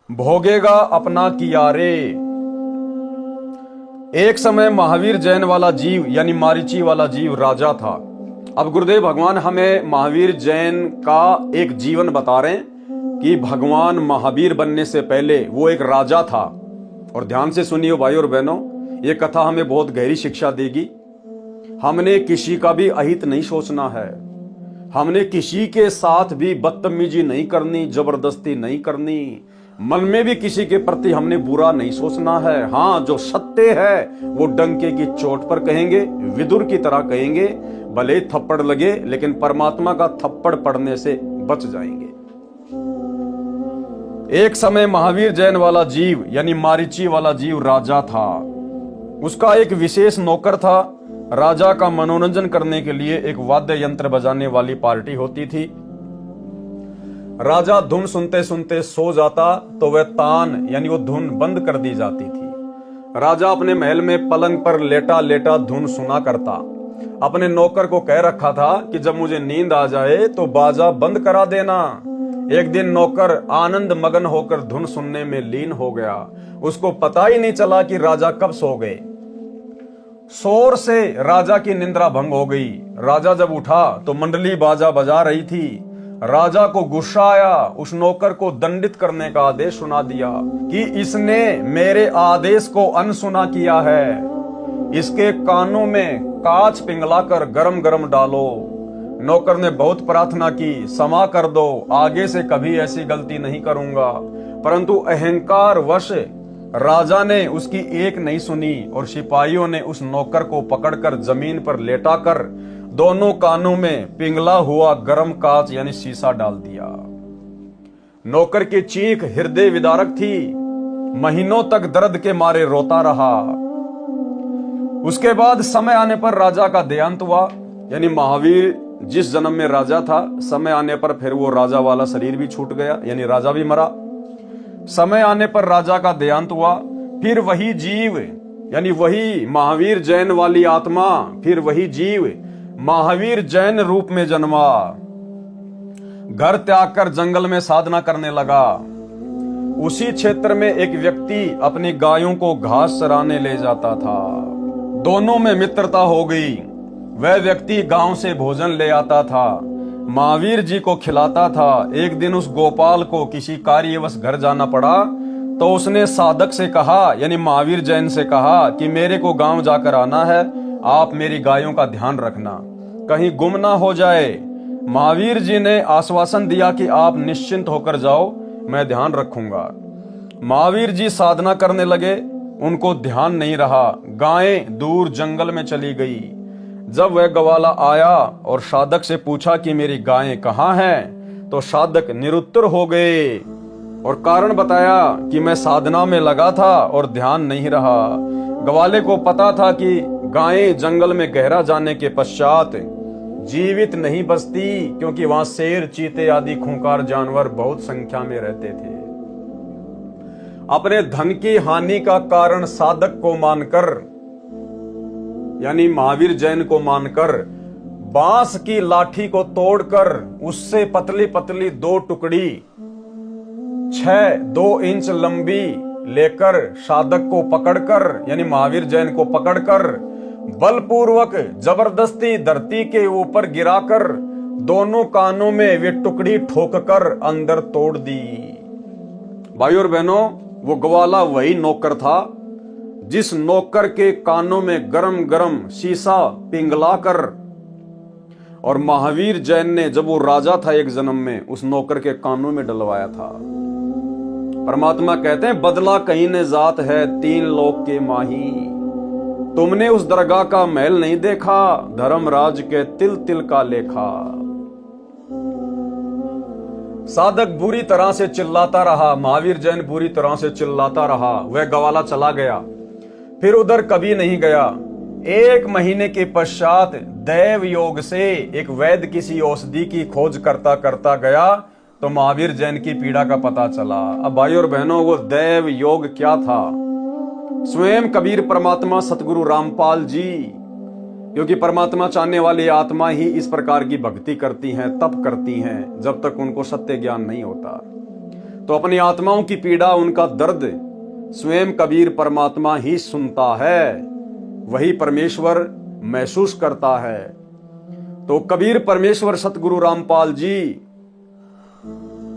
भोगेगा अपना किया रे। एक समय महावीर जैन वाला जीव यानी मारीची वाला जीव राजा था। अब गुरुदेव भगवान हमें महावीर जैन का एक जीवन बता रहे हैं कि भगवान महावीर बनने से पहले वो एक राजा था। और ध्यान से सुनिए भाई और बहनों, ये कथा हमें बहुत गहरी शिक्षा देगी। हमने किसी का भी अहित नहीं सोचना है, हमने किसी के साथ भी बदतमीजी नहीं करनी, जबरदस्ती नहीं करनी, मन में भी किसी के प्रति हमने बुरा नहीं सोचना है। हाँ, जो सत्य है वो डंके की चोट पर कहेंगे, विदुर की तरह कहेंगे, भले थप्पड़ लगे लेकिन परमात्मा का थप्पड़ पड़ने से बच जाएंगे। एक समय महावीर जैन वाला जीव यानी मारीची वाला जीव राजा था। उसका एक विशेष नौकर था। राजा का मनोरंजन करने के लिए एक वाद्य यंत्र बजाने वाली पार्टी होती थी। राजा धुन सुनते सुनते सो जाता तो वह तान यानी वो धुन बंद कर दी जाती थी। राजा अपने महल में पलंग पर लेटा लेटा धुन सुना करता। अपने नौकर को कह रखा था कि जब मुझे नींद आ जाए तो बाजा बंद करा देना। एक दिन नौकर आनंद मगन होकर धुन सुनने में लीन हो गया। उसको पता ही नहीं चला कि राजा कब सो गए। शोर से राजा की निंद्रा भंग हो गई। राजा जब उठा तो मंडली बाजा बजा रही थी। राजा को गुस्सा आया, उस नौकर को दंडित करने का आदेश सुना दिया कि इसने मेरे आदेश को अनसुना किया है। इसके कानों में कांच पिघलाकर गरम गरम डालो। नौकर ने बहुत प्रार्थना की, क्षमा कर दो, आगे से कभी ऐसी गलती नहीं करूंगा। परंतु अहंकार वश राजा ने उसकी एक नहीं सुनी और सिपाहियों ने उस नौकर को पकड़कर जमीन पर लेटाकर दोनों कानों में पिघला हुआ गर्म कांच यानी शीशा डाल दिया। नौकर की चीख हृदय विदारक थी। महीनों तक दर्द के मारे रोता रहा। उसके बाद समय आने पर राजा का देहांत हुआ। यानी महावीर जिस जन्म में राजा था, समय आने पर फिर वो राजा वाला शरीर भी छूट गया, यानी राजा भी मरा। समय आने पर राजा का देहांत हुआ। फिर वही जीव यानी वही महावीर जैन वाली आत्मा, फिर वही जीव महावीर जैन रूप में जन्मा। घर त्याग कर जंगल में साधना करने लगा। उसी क्षेत्र में एक व्यक्ति अपनी गायों को घास चराने ले जाता था। दोनों में मित्रता हो गई। वह व्यक्ति गांव से भोजन ले आता था, महावीर जी को खिलाता था। एक दिन उस गोपाल को किसी कार्यवश घर जाना पड़ा तो उसने साधक से कहा यानी महावीर जैन से कहा कि मेरे को गांव जाकर आना है, आप मेरी गायों का ध्यान रखना, कहीं गुम ना हो जाए। महावीर जी ने आश्वासन दिया कि आप निश्चिंत होकर जाओ, मैं ध्यान रखूंगा। महावीर जी साधना करने लगे, उनको ध्यान नहीं रहा। गायें दूर जंगल में चली गई। जब वह ग्वाला आया और साधक से पूछा कि मेरी गायें कहाँ हैं, तो साधक निरुत्तर हो गए और कारण बताया कि मैं साधना में लगा था और ध्यान नहीं रहा। ग्वाले को पता था कि गायें जंगल में गहरा जाने के पश्चात जीवित नहीं बचती, क्योंकि वहां शेर, चीते आदि खूंखार जानवर बहुत संख्या में रहते थे। अपने धन की हानि का कारण साधक को मानकर यानी महावीर जैन को मानकर बांस की लाठी को तोड़कर उससे पतली पतली दो टुकड़ी 2 इंच लंबी लेकर साधक को पकड़कर यानी महावीर जैन को पकड़कर बलपूर्वक जबरदस्ती धरती के ऊपर गिराकर दोनों कानों में वे टुकड़ी ठोककर अंदर तोड़ दी। भाई और बहनों, वो ग्वाला वही नौकर था जिस नौकर के कानों में गरम गरम शीशा पिघलाकर और महावीर जैन ने जब वो राजा था एक जन्म में उस नौकर के कानों में डलवाया था। परमात्मा कहते हैं, बदला कहीं ने जात है 3 लोक के माही। तुमने उस दरगाह का महल नहीं देखा, धर्मराज के तिल तिल का लेखा। साधक बुरी तरह से चिल्लाता रहा, महावीर जैन बुरी तरह से चिल्लाता रहा। वह ग्वाला चला गया, फिर उधर कभी नहीं गया। 1 महीने के पश्चात दैव योग से एक वैद्य किसी औषधि की खोज करता करता गया तो महावीर जैन की पीड़ा का पता चला। अब भाई और बहनों, वो दैव योग क्या था? स्वयं कबीर परमात्मा सतगुरु रामपाल जी, क्योंकि परमात्मा चाहने वाली आत्मा ही इस प्रकार की भक्ति करती हैं, तप करती हैं, जब तक उनको सत्य ज्ञान नहीं होता। तो अपनी आत्माओं की पीड़ा, उनका दर्द स्वयं कबीर परमात्मा ही सुनता है, वही परमेश्वर महसूस करता है। तो कबीर परमेश्वर सतगुरु रामपाल जी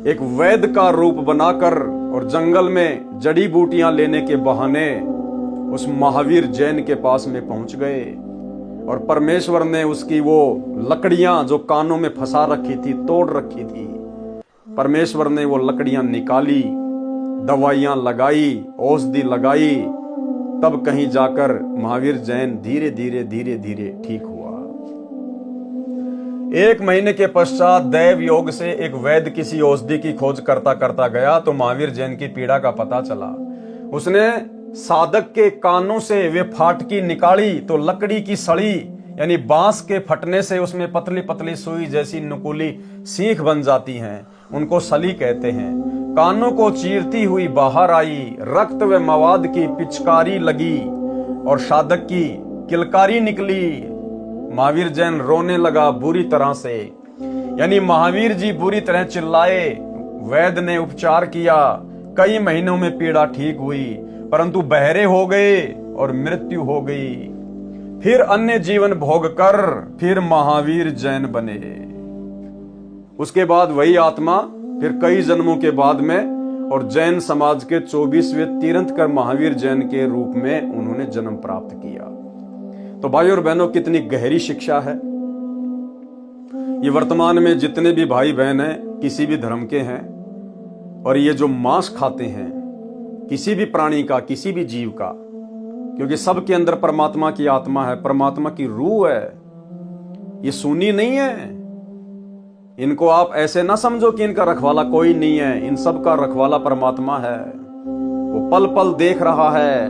एक वैद्य का रूप बनाकर और जंगल में जड़ी बूटियां लेने के बहाने उस महावीर जैन के पास में पहुंच गए और परमेश्वर ने उसकी वो लकड़ियां जो कानों में फंसा रखी थी, तोड़ रखी थी, परमेश्वर ने वो लकड़ियां निकाली, दवाइयां लगाई, औषधि लगाई, तब कहीं जाकर महावीर जैन धीरे धीरे धीरे धीरे ठीक हुआ। 1 महीने के पश्चात दैव योग से एक वैद्य किसी औषधि की खोज करता करता गया तो महावीर जैन की पीड़ा का पता चला। उसने साधक के कानों से वे फाटकी निकाली तो लकड़ी की सड़ी यानी बांस के फटने से उसमें पतली पतली सुई जैसी नुकीली सीख बन जाती हैं, उनको सली कहते हैं। कानों को चीरती हुई बाहर आई, रक्त व मवाद की पिचकारी लगी और साधक की किलकारी निकली। महावीर जैन रोने लगा बुरी तरह से, यानी महावीर जी बुरी तरह चिल्लाए। वैद्य ने उपचार किया, कई महीनों में पीड़ा ठीक हुई, परंतु बहरे हो गए और मृत्यु हो गई। फिर अन्य जीवन भोग कर फिर महावीर जैन बने। उसके बाद वही आत्मा फिर कई जन्मों के बाद में और जैन समाज के 24वें तीर्थंकर महावीर जैन के रूप में उन्होंने जन्म प्राप्त किया। तो भाई और बहनों, कितनी गहरी शिक्षा है। ये वर्तमान में जितने भी भाई बहन हैं, किसी भी धर्म के हैं, और ये जो मांस खाते हैं किसी भी प्राणी का, किसी भी जीव का, क्योंकि सबके अंदर परमात्मा की आत्मा है, परमात्मा की रूह है, ये सुनी नहीं है। इनको आप ऐसे ना समझो कि इनका रखवाला कोई नहीं है, इन सब का रखवाला परमात्मा है, वो पल पल देख रहा है।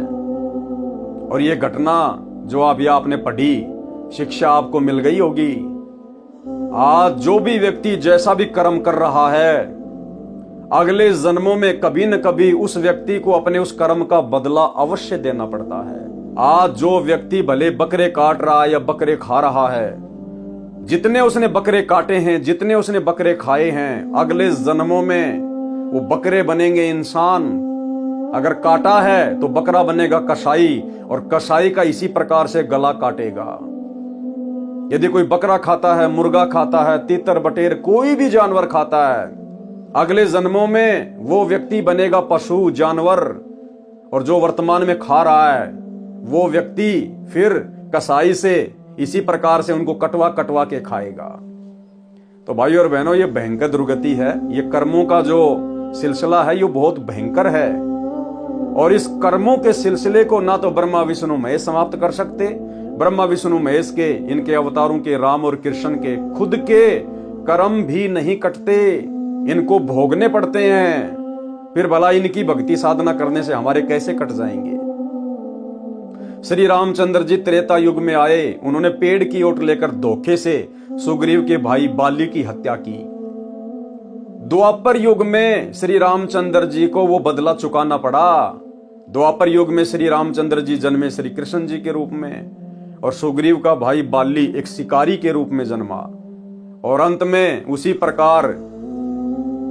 और ये घटना जो आप या आपने पढ़ी, शिक्षा आपको मिल गई होगी। आज जो भी व्यक्ति जैसा भी कर्म कर रहा है, अगले जन्मों में कभी न कभी उस व्यक्ति को अपने उस कर्म का बदला अवश्य देना पड़ता है। आज जो व्यक्ति भले बकरे काट रहा है या बकरे खा रहा है, जितने उसने बकरे काटे हैं, जितने उसने बकरे खाए हैं, अगले जन्मों में वो बकरे बनेंगे इंसान। अगर काटा है तो बकरा बनेगा कसाई, और कसाई का इसी प्रकार से गला काटेगा। यदि कोई बकरा खाता है, मुर्गा खाता है, तीतर बटेर कोई भी जानवर खाता है, अगले जन्मों में वो व्यक्ति बनेगा पशु, जानवर। और जो वर्तमान में खा रहा है वो व्यक्ति फिर कसाई से इसी प्रकार से उनको कटवा कटवा के खाएगा। तो भाई और बहनों, ये भयंकर दुर्गति है। ये कर्मों का जो सिलसिला है ये बहुत भयंकर है, और इस कर्मों के सिलसिले को ना तो ब्रह्मा विष्णु महेश समाप्त कर सकते। ब्रह्मा विष्णु महेश के, इनके अवतारों के, राम और कृष्ण के खुद के कर्म भी नहीं कटते, इनको भोगने पड़ते हैं। फिर भला इनकी भक्ति साधना करने से हमारे कैसे कट जाएंगे। श्री रामचंद्र जी त्रेता युग में आए, उन्होंने पेड़ की ओट लेकर धोखे से सुग्रीव के भाई बाली की हत्या की। द्वापर युग में श्री रामचंद्र जी को वो बदला चुकाना पड़ा। द्वापर युग में श्री रामचंद्र जी जन्मे श्री कृष्ण जी के रूप में, और सुग्रीव का भाई बाली एक शिकारी के रूप में जन्मा। और अंत में उसी प्रकार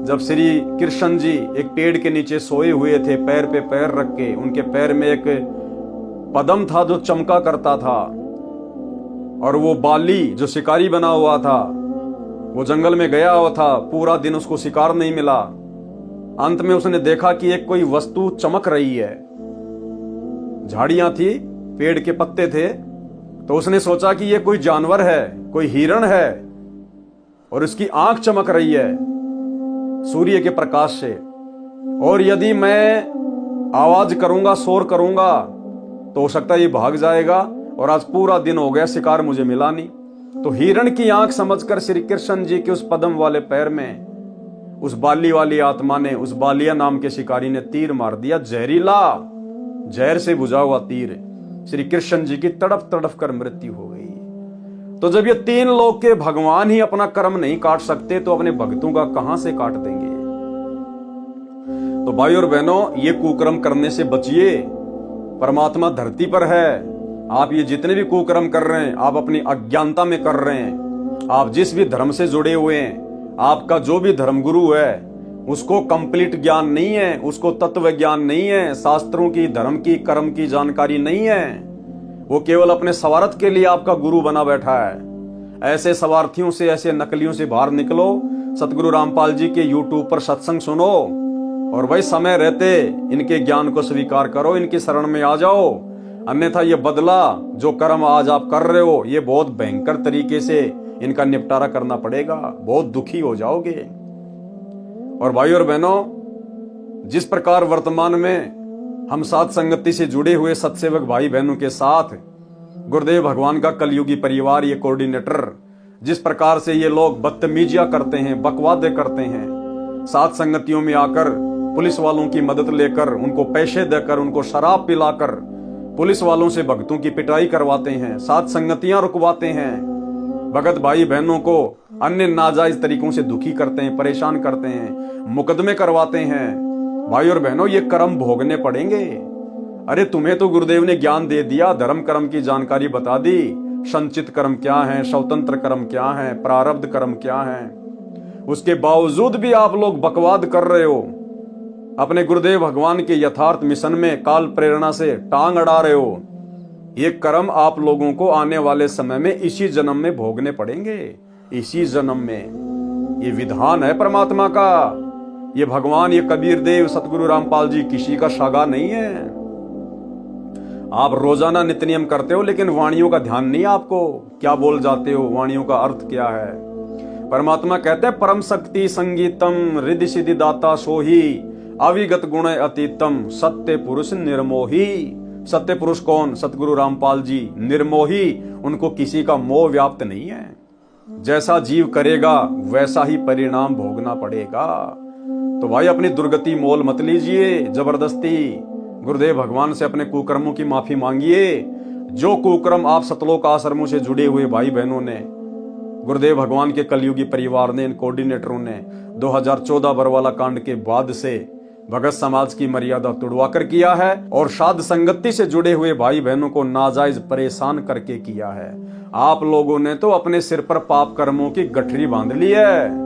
जब श्री कृष्ण जी एक पेड़ के नीचे सोए हुए थे, पैर पे पैर रख के, उनके पैर में एक पदम था जो चमका करता था, और वो बाली जो शिकारी बना हुआ था वो जंगल में गया हुआ था, पूरा दिन उसको शिकार नहीं मिला। अंत में उसने देखा कि एक कोई वस्तु चमक रही है, झाड़ियां थी, पेड़ के पत्ते थे, तो उसने सोचा कि ये कोई जानवर है, कोई हिरण है, और इसकी आंख चमक रही है सूर्य के प्रकाश से, और यदि मैं आवाज करूंगा, शोर करूंगा तो हो सकता है ये भाग जाएगा, और आज पूरा दिन हो गया, शिकार मुझे मिला नहीं। तो हिरण की आंख समझकर श्री कृष्ण जी के उस पदम वाले पैर में उस बाली वाली आत्मा ने, उस बालिया नाम के शिकारी ने तीर मार दिया, जहरीला, जहर से बुझा हुआ तीर। श्री कृष्ण जी की तड़प तड़प कर मृत्यु हो गई। तो जब ये 3 लोक के भगवान ही अपना कर्म नहीं काट सकते तो अपने भक्तों का कहां से काट देंगे। तो भाई और बहनों, ये कुकर्म करने से बचिए। परमात्मा धरती पर है। आप ये जितने भी कुकर्म कर रहे हैं, आप अपनी अज्ञानता में कर रहे हैं। आप जिस भी धर्म से जुड़े हुए हैं, आपका जो भी धर्मगुरु है, उसको कंप्लीट ज्ञान नहीं है, उसको तत्व ज्ञान नहीं है, शास्त्रों की, धर्म की, कर्म की जानकारी नहीं है। वो केवल अपने स्वार्थ के लिए आपका गुरु बना बैठा है। ऐसे स्वार्थियों से, ऐसे नकलियों से बाहर निकलो। सतगुरु रामपाल जी के यूट्यूब पर सत्संग सुनो और भाई समय रहते इनके ज्ञान को स्वीकार करो, इनकी शरण में आ जाओ। अन्यथा ये बदला जो कर्म आज आप कर रहे हो, ये बहुत भयंकर तरीके से इनका निपटारा करना पड़ेगा, बहुत दुखी हो जाओगे। और भाई और बहनों, जिस प्रकार वर्तमान में हम साथ संगति से जुड़े हुए सत्सेवक भाई बहनों के साथ गुरुदेव भगवान का कलयुगी परिवार, ये कोऑर्डिनेटर, जिस प्रकार से ये लोग बदतमीजियां करते हैं, बकवादे करते हैं, साथ संगतियों में आकर पुलिस वालों की मदद लेकर, उनको पैसे देकर, उनको शराब पिलाकर पुलिस वालों से भक्तों की पिटाई करवाते हैं, साथ संगतियां रुकवाते हैं, भगत भाई बहनों को अन्य नाजायज तरीकों से दुखी करते हैं, परेशान करते हैं, मुकदमे करवाते हैं। भाई और बहनों, ये कर्म भोगने पड़ेंगे। अरे तुम्हें तो गुरुदेव ने ज्ञान दे दिया, धर्म कर्म की जानकारी बता दी, संचित कर्म क्या है, स्वतंत्र कर्म क्या है, प्रारब्ध कर्म क्या है। उसके बावजूद भी आप लोग बकवाद कर रहे हो, अपने गुरुदेव भगवान के यथार्थ मिशन में काल प्रेरणा से टांग अड़ा रहे हो। ये कर्म आप लोगों को आने वाले समय में इसी जन्म में भोगने पड़ेंगे, इसी जन्म में। ये विधान है परमात्मा का। ये भगवान, ये कबीर देव, सतगुरु रामपाल जी किसी का शागा नहीं है। आप रोजाना नित्य नियम करते हो, लेकिन वाणियों का ध्यान नहीं आपको, क्या बोल जाते हो, वाणियों का अर्थ क्या है। परमात्मा कहते हैं परम शक्ति संगीतम रिद्धि सिद्धि दाता सोही अविगत गुण अतीतम सत्य पुरुष निर्मोही। सत्य पुरुष कौन? सतगुरु रामपाल जी निर्मोही, उनको किसी का मोह व्याप्त नहीं है। जैसा जीव करेगा वैसा ही परिणाम भोगना पड़ेगा। तो भाई अपनी दुर्गति मोल मत लीजिए जबरदस्ती। गुरुदेव भगवान से अपने कुकर्मों की माफी मांगिए। जो कुकर्म आप सतलोक आश्रमों से जुड़े हुए भाई बहनों ने, गुरुदेव भगवान के कलयुगी परिवार ने, इन कोऑर्डिनेटरों ने 2014 बरवाला कांड के बाद से भगत समाज की मर्यादा तोड़वा कर किया है और साध संगति से जुड़े हुए भाई बहनों को नाजायज परेशान करके किया है। आप लोगों ने तो अपने सिर पर पाप कर्मों की गठरी बांध ली है।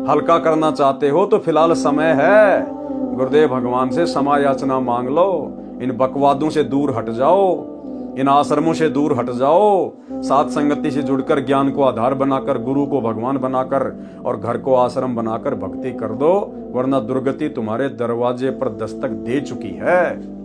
हल्का करना चाहते हो तो फिलहाल समय है, गुरुदेव भगवान से क्षमा याचना मांग लो। इन बकवादों से दूर हट जाओ, इन आश्रमों से दूर हट जाओ। साथ संगति से जुड़कर ज्ञान को आधार बनाकर, गुरु को भगवान बनाकर और घर को आश्रम बनाकर भक्ति कर दो, वरना दुर्गति तुम्हारे दरवाजे पर दस्तक दे चुकी है।